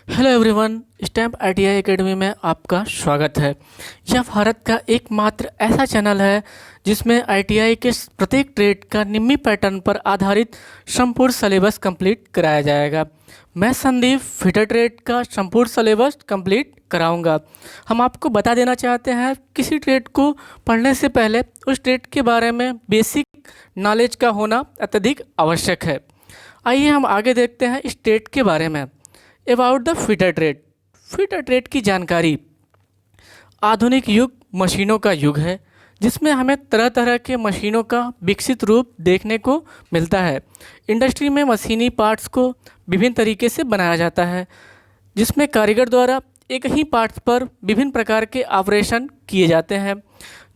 Hello everyone, stamp ITI academy में आपका स्वागत है। यह भारत का एकमात्र ऐसा चैनल है जिसमें आईटीआई के प्रत्येक ट्रेड का निम्मी पैटर्न पर आधारित संपूर्ण सिलेबस कंप्लीट कराया जाएगा। मैं संदीप फिटर ट्रेड का संपूर्ण सिलेबस कंप्लीट कराऊंगा। हम आपको बता देना चाहते हैं किसी ट्रेड को पढ़ने से पहले उस ट्रेड के बारे में बेसिक नॉलेज का होना अत्यधिक आवश्यक है। आइए हम आगे देखते हैं इस ट्रेड के बारे में। About the fitter trade. Fitter trade की जानकारी। आधुनिक युग मशीनों का युग है जिसमें हमें तरह तरह के मशीनों का विकसित रूप देखने को मिलता है। इंडस्ट्री में मशीनी पार्ट्स को विभिन्न तरीके से बनाया जाता है जिसमें कारीगर द्वारा एक ही पार्ट्स पर विभिन्न प्रकार के ऑपरेशन किए जाते हैं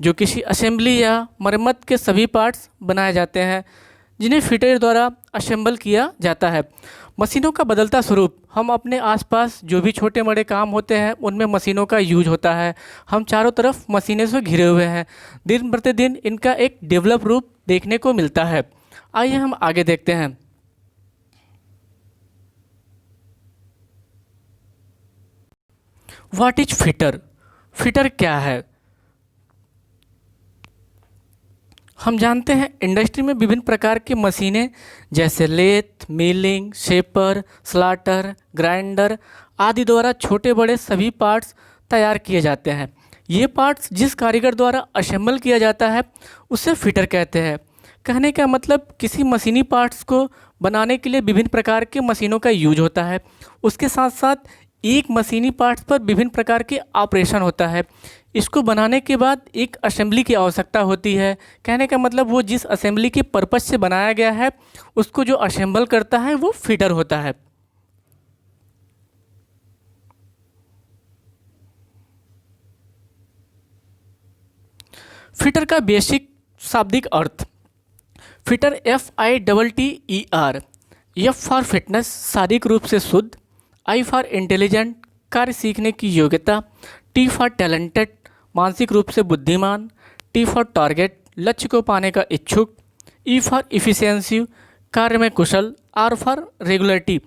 जो किसी असेंबली या मरम्मत के सभी पार्ट्स बनाए जाते हैं जिन्हें फिटर द्वारा असेंबल किया जाता है। मशीनों का बदलता स्वरूप। हम अपने आसपास जो भी छोटे बड़े काम होते हैं उनमें मशीनों का यूज होता है। हम चारों तरफ मशीनों से घिरे हुए हैं। दिन प्रतिदिन इनका एक डेवलप रूप देखने को मिलता है। आइए हम आगे देखते हैं। What is fitter? फिटर क्या है? हम जानते हैं इंडस्ट्री में विभिन्न प्रकार की मशीनें जैसे lathe, milling, shaper, slotter, grinder आदि द्वारा छोटे बड़े सभी पार्ट्स तैयार किए जाते हैं। ये पार्ट्स जिस कारीगर द्वारा असेंबल किया जाता है उसे फिटर कहते हैं। कहने का मतलब किसी मशीनी पार्ट्स को बनाने के लिए विभिन्न प्रकार के मशीनों का यूज होता है। उसके साथ साथ एक मशीनी पार्ट्स पर विभिन्न प्रकार के ऑपरेशन होता है। इसको बनाने के बाद एक असेंबली की आवश्यकता होती है। कहने का मतलब वो जिस असेंबली के पर्पस से बनाया गया है उसको जो असेंबल करता है वो फिटर होता है। फिटर का बेसिक शाब्दिक अर्थ। Fitter FITTER। F for fitness, शारीरिक रूप से शुद्ध। I फॉर इंटेलिजेंट, कार्य सीखने की योग्यता। T फॉर टैलेंटेड, मानसिक रूप से बुद्धिमान। T फॉर टारगेट, लक्ष्य को पाने का इच्छुक। E फॉर इफिशियंसी, कार्य में कुशल। R for regularity.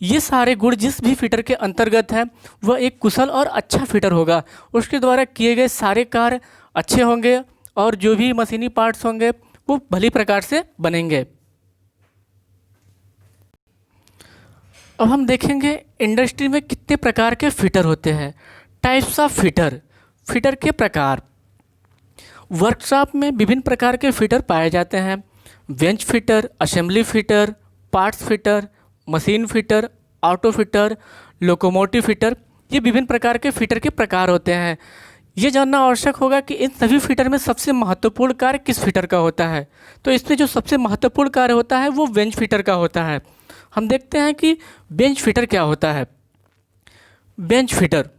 ये सारे गुण जिस भी फिटर के अंतर्गत है वह एक कुशल और अच्छा फिटर होगा। उसके द्वारा किए गए सारे कार्य अच्छे होंगे और जो भी मशीनी पार्ट्स होंगे वो भली प्रकार से बनेंगे। अब हम देखेंगे इंडस्ट्री में कितने प्रकार के फिटर होते हैं। Types of fitter. फिटर के प्रकार। वर्कशॉप में विभिन्न प्रकार के फिटर पाए जाते हैं। Bench fitter, assembly fitter, parts fitter, machine fitter, auto fitter, locomotive fitter. ये विभिन्न प्रकार के फिटर के प्रकार होते हैं। ये जानना आवश्यक होगा कि इन सभी फिटर में सबसे महत्वपूर्ण कार्य किस फिटर का होता है। तो इसमें जो सबसे महत्वपूर्ण कार्य होता है वो बेंच फिटर का होता है। हम देखते हैं कि बेंच फिटर क्या होता है। बेंच फिटर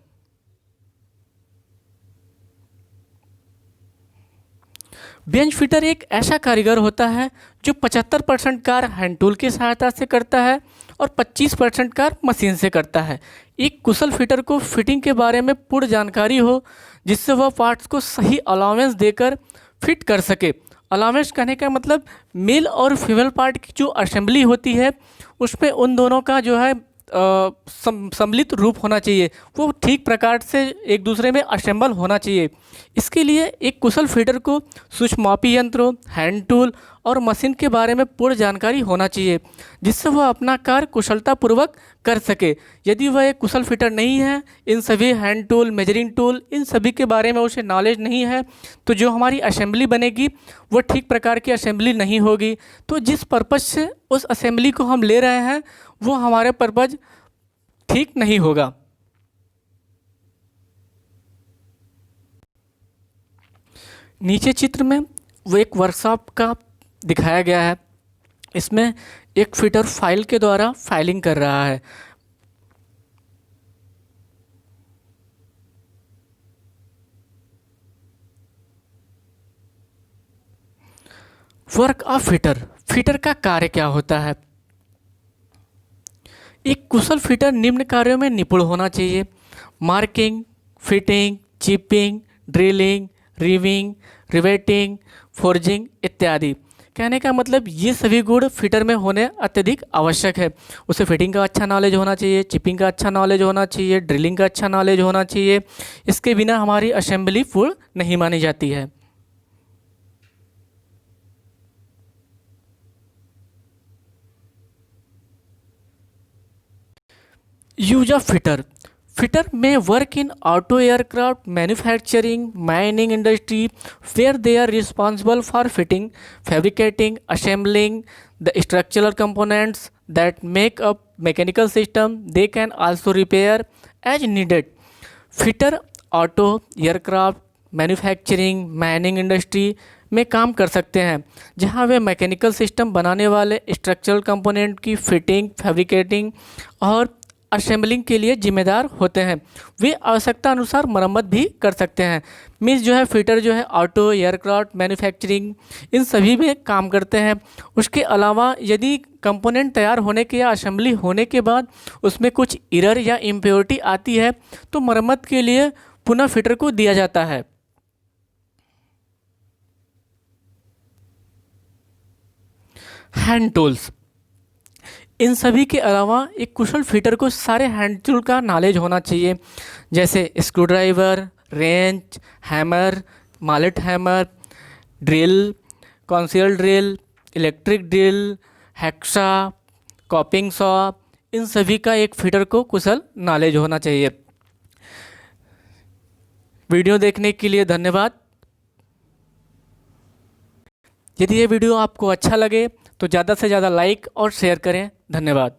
बेंच फिटर एक ऐसा कारीगर होता है जो 75% कार्य हैंड टूल की सहायता से करता है और 25% कार्य मशीन से करता है। एक कुशल फिटर को फिटिंग के बारे में पूर्ण जानकारी हो जिससे वह पार्ट्स को सही अलाउंस देकर फिट कर सके। अलाउंस कहने का मतलब मेल और फीमेल पार्ट की जो असेंबली होती है उसमें उन दोनों का जो है सम्मिलित रूप होना चाहिए, वो ठीक प्रकार से एक दूसरे में असेंबल होना चाहिए। इसके लिए एक कुशल फिटर को सूक्ष्ममापी यंत्रों, हैंड टूल और मशीन के बारे में पूर्ण जानकारी होना चाहिए जिससे वह अपना कार्य कुशलतापूर्वक कर सके। यदि वह एक कुशल फिटर नहीं है, इन सभी हैंड टूल, मेजरिंग टूल, इन सभी के बारे में उसे नॉलेज नहीं है, तो जो हमारी असेंबली बनेगी वह ठीक प्रकार की असेंबली नहीं होगी। तो जिस पर्पज़ से उस असेंबली को हम ले रहे हैं वो हमारे पर्पज़ ठीक नहीं होगा। नीचे चित्र में वो एक वर्कशॉप का दिखाया गया है। इसमें एक फिटर फाइल के द्वारा फाइलिंग कर रहा है। Work of fitter. फिटर का कार्य क्या होता है? एक कुशल फिटर निम्न कार्यों में निपुण होना चाहिए। मार्किंग, फिटिंग, चिपिंग, ड्रिलिंग, रिविंग, रिवेटिंग, फोर्जिंग इत्यादि। कहने का मतलब ये सभी गुण फिटर में होने अत्यधिक आवश्यक है। उसे फिटिंग का अच्छा नॉलेज होना चाहिए, चिपिंग का अच्छा नॉलेज होना चाहिए, ड्रिलिंग का अच्छा नॉलेज होना चाहिए। इसके बिना हमारी असेंबली पूर्ण नहीं मानी जाती है। Use of fitter. Fitter may work in auto aircraft manufacturing, mining industry, where they are responsible for fitting, fabricating, assembling the structural components that make up mechanical system. They can also repair as needed. Fitter auto aircraft manufacturing mining industry में काम कर सकते हैं, जहां वे mechanical system बनाने वाले structural component की fitting, fabricating और असेंबलिंग के लिए जिम्मेदार होते हैं। वे आवश्यकता अनुसार मरम्मत भी कर सकते हैं। मीन्स जो है फिटर जो है ऑटो एयरक्राफ्ट मैन्युफैक्चरिंग इन सभी में काम करते हैं। उसके अलावा यदि कंपोनेंट तैयार होने के या असेंबली होने के बाद उसमें कुछ एरर या इम्प्योरिटी आती है तो मरम्मत के लिए पुनः फिटर को दिया जाता है। Hand tools. इन सभी के अलावा एक कुशल फिटर को सारे हैंड टूल का नॉलेज होना चाहिए, जैसे screwdriver, wrench, hammer, mallet hammer, drill, conical drill, electric drill, hacksaw, coping saw, इन सभी का एक फिटर को कुशल नॉलेज होना चाहिए। वीडियो देखने के लिए धन्यवाद। यदि ये वीडियो आपको अच्छा लगे तो ज़्यादा से ज़्यादा लाइक और शेयर करें। धन्यवाद।